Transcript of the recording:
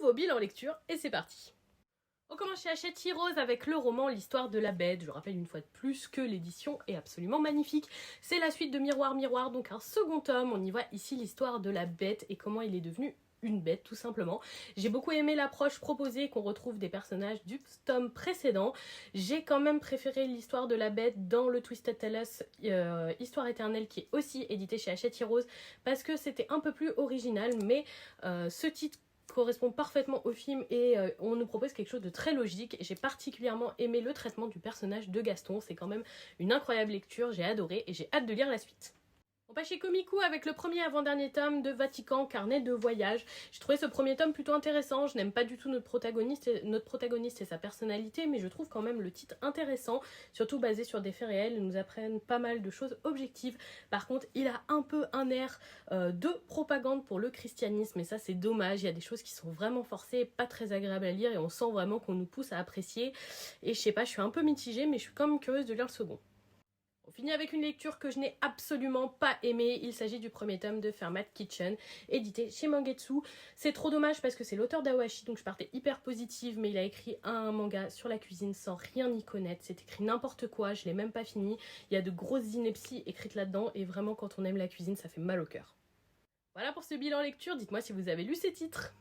nouveau bilan lecture et c'est parti. On commence chez Hachette Heroes avec le roman L'Histoire de la Bête. Je rappelle une fois de plus que l'édition est absolument magnifique. C'est la suite de Miroir Miroir, donc un second tome. On y voit ici l'histoire de la bête et comment il est devenu une bête tout simplement. J'ai beaucoup aimé l'approche proposée qu'on retrouve des personnages du tome précédent. J'ai quand même préféré l'histoire de la bête dans le Twisted Tales Histoire éternelle qui est aussi édité chez Hachette Heroes parce que c'était un peu plus original, mais ce titre correspond parfaitement au film et on nous propose quelque chose de très logique. J'ai particulièrement aimé le traitement du personnage de Gaston, c'est quand même une incroyable lecture, j'ai adoré et j'ai hâte de lire la suite. On passe chez Komiku avec le premier avant-dernier tome de Vatican, carnet de voyage. J'ai trouvé ce premier tome plutôt intéressant, je n'aime pas du tout notre protagoniste et sa personnalité, mais je trouve quand même le titre intéressant, surtout basé sur des faits réels, ils nous apprennent pas mal de choses objectives. Par contre, il a un peu un air de propagande pour le christianisme, et ça c'est dommage, il y a des choses qui sont vraiment forcées, pas très agréables à lire, et on sent vraiment qu'on nous pousse à apprécier, et je sais pas, je suis un peu mitigée, mais je suis quand même curieuse de lire le second. On finit avec une lecture que je n'ai absolument pas aimée. Il s'agit du premier tome de Fermat Kitchen, édité chez Mangetsu. C'est trop dommage parce que c'est l'auteur d'Awashi, donc je partais hyper positive, mais il a écrit un manga sur la cuisine sans rien y connaître. C'est écrit n'importe quoi, je l'ai même pas fini. Il y a de grosses inepties écrites là-dedans, et vraiment quand on aime la cuisine, ça fait mal au cœur. Voilà pour ce bilan lecture, dites-moi si vous avez lu ces titres.